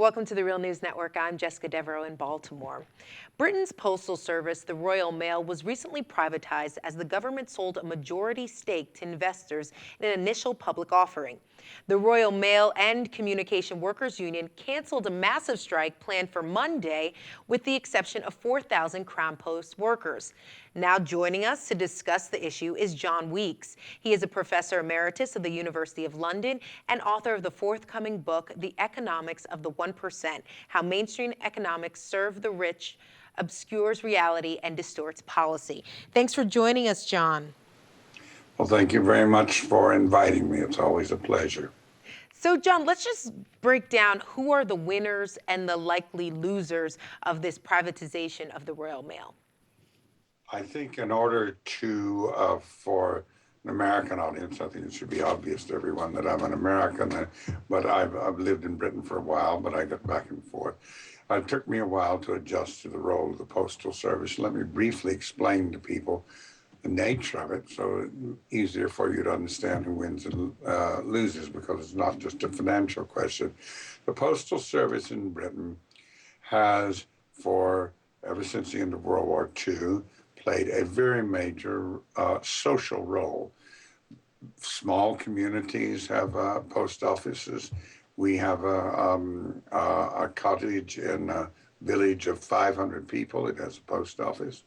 Welcome to the Real News Network. I'm Jessica Devereaux in Baltimore. Britain's postal service, the Royal Mail, was recently privatized as the government sold a majority stake to investors in an initial public offering. The Royal Mail and Communication Workers Union canceled a massive strike planned for Monday, with the exception of 4,000 Crown Post workers. Now joining us to discuss the issue is John Weeks. He is a professor emeritus of the University of London and author of the forthcoming book, The Economics of the 1%, How Mainstream Economics Serve the Rich, Obscures Reality, and Distorts Policy. Thanks for joining us, John. Well, thank you very much for inviting me. It's always a pleasure. So, John, let's just break down who are the winners and the likely losers of this privatization of the Royal Mail. I think in order to, for an American audience, I think it should be obvious to everyone that I'm an American, but I've lived in Britain for a while, but I get back and forth. It took me a while to adjust to the role of the Postal Service. Let me briefly explain to people the nature of it, so it's easier for you to understand who wins and loses, because it's not just a financial question. The Postal Service in Britain has, ever since the end of World War II, played a very major social role. Small communities have post offices. We have a cottage in a village of 500 people. It has a post office.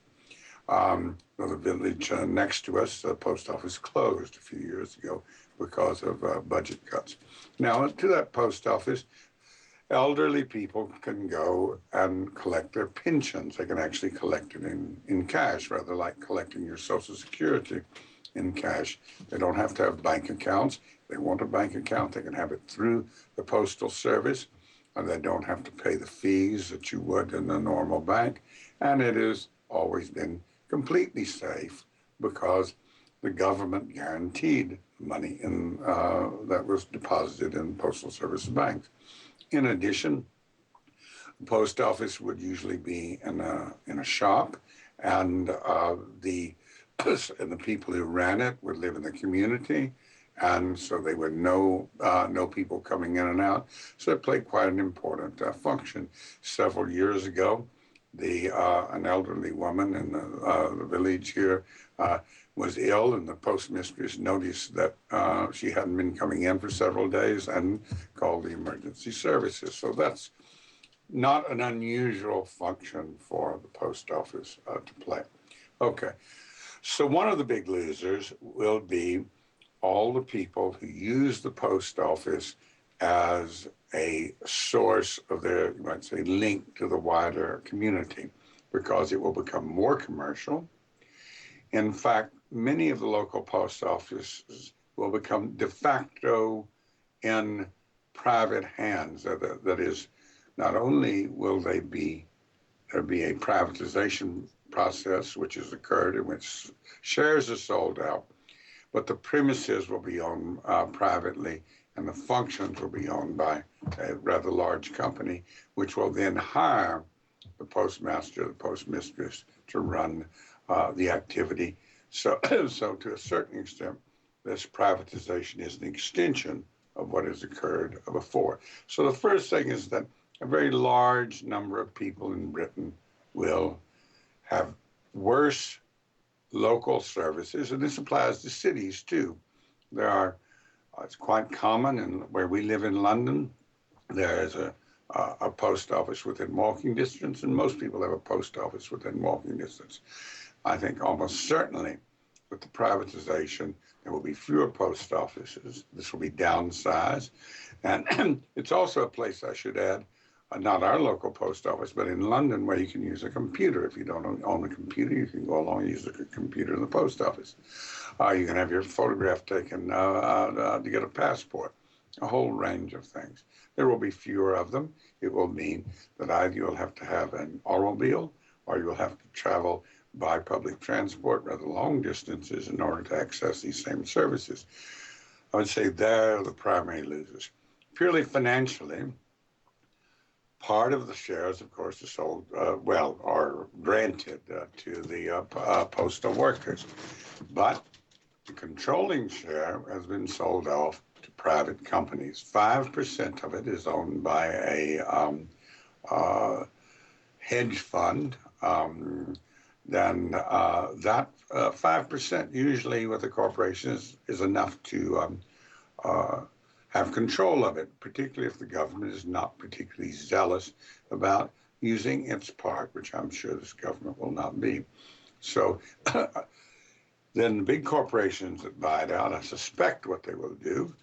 The village next to us, the post office closed a few years ago because of budget cuts. Now, to that post office, elderly people can go and collect their pensions. They can actually collect it in cash, rather like collecting your Social Security in cash. They don't have to have bank accounts. If they want a bank account, they can have it through the Postal Service, and they don't have to pay the fees that you would in a normal bank. And it has always been completely safe because the government guaranteed money that was deposited in Postal Service banks. In addition, the post office would usually be in a shop, and the people who ran it would live in the community, and so they would know people coming in and out. So it played quite an important function. Several years ago, an elderly woman in the village here was ill, and the postmistress noticed that she hadn't been coming in for several days and called the emergency services. So that's not an unusual function for the post office to play. Okay, so one of the big losers will be all the people who use the post office as a source of their, you might say, link to the wider community, because it will become more commercial. In fact, many of the local post offices will become de facto in private hands. That is, not only will there be a privatization process which has occurred in which shares are sold out, but the premises will be owned privately, and the functions will be owned by a rather large company, which will then hire the postmaster, the postmistress, to run the activity. So to a certain extent, this privatization is an extension of what has occurred before. So the first thing is that a very large number of people in Britain will have worse local services, and this applies to cities too. It's quite common, and where we live in London, there is a post office within walking distance, and most people have a post office within walking distance. I think almost certainly with the privatization, there will be fewer post offices. This will be downsized. And it's also a place, I should add, not our local post office, but in London, where you can use a computer. If you don't own a computer, you can go along and use a computer in the post office. You can have your photograph taken to get a passport, a whole range of things. There will be fewer of them. It will mean that either you'll have to have an automobile, or you'll have to travel by public transport rather long distances in order to access these same services. I would say they're the primary losers. Purely financially, part of the shares, of course, are sold, are granted to the postal workers. But The controlling share has been sold off to private companies. 5% of it is owned by a uh, hedge fund. Then that 5% usually with a corporation is enough to uh, have control of it, particularly if the government is not particularly zealous about using its part, which I'm sure this government will not be. So then the big corporations that buy it out, I suspect what they will do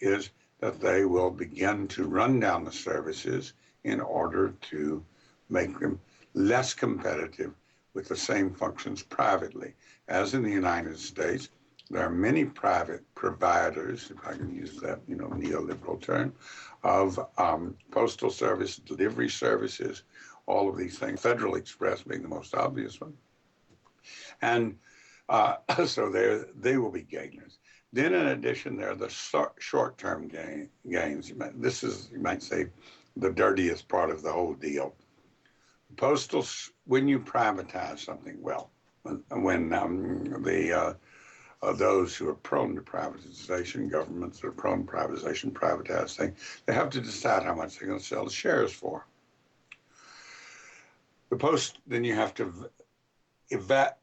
is that they will begin to run down the services in order to make them less competitive with the same functions privately. As in the United States, there are many private providers, if I can use that, neoliberal term, of postal service, delivery services, all of these things, Federal Express being the most obvious one. And so they will be gainers. Then, in addition, there are the short-term gains. This is, you might say, the dirtiest part of the whole deal. When you privatize something, well, when those who are prone to privatization, governments that are prone to privatization, privatize things, they have to decide how much they're going to sell the shares for. Then you have to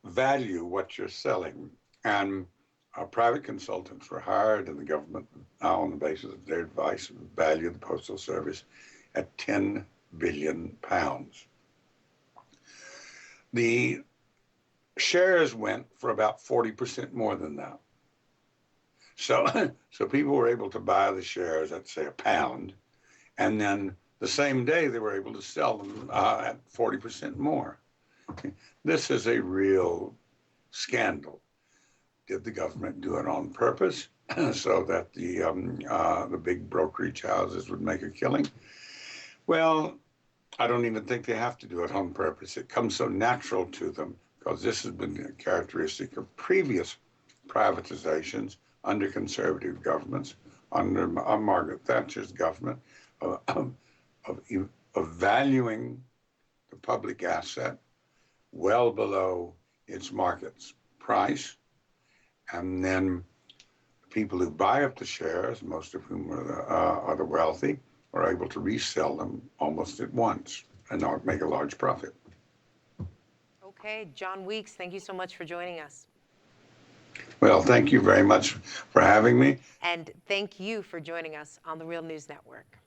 value what you're selling. And private consultants were hired, and the government, on the basis of their advice, valued the Postal Service at £10 billion. The shares went for about 40% more than that. So people were able to buy the shares at, say, £1, and then the same day they were able to sell them at 40% more. This is a real scandal. Did the government do it on purpose so that the big brokerage houses would make a killing? Well, I don't even think they have to do it on purpose. It comes so natural to them because this has been a characteristic of previous privatizations under conservative governments, under Margaret Thatcher's government, of valuing the public asset well below its market's price, and then the people who buy up the shares, most of whom are the wealthy, are able to resell them almost at once and not make a large profit. Okay, John Weeks, thank you so much for joining us. Well, thank you very much for having me. And thank you for joining us on the Real News Network.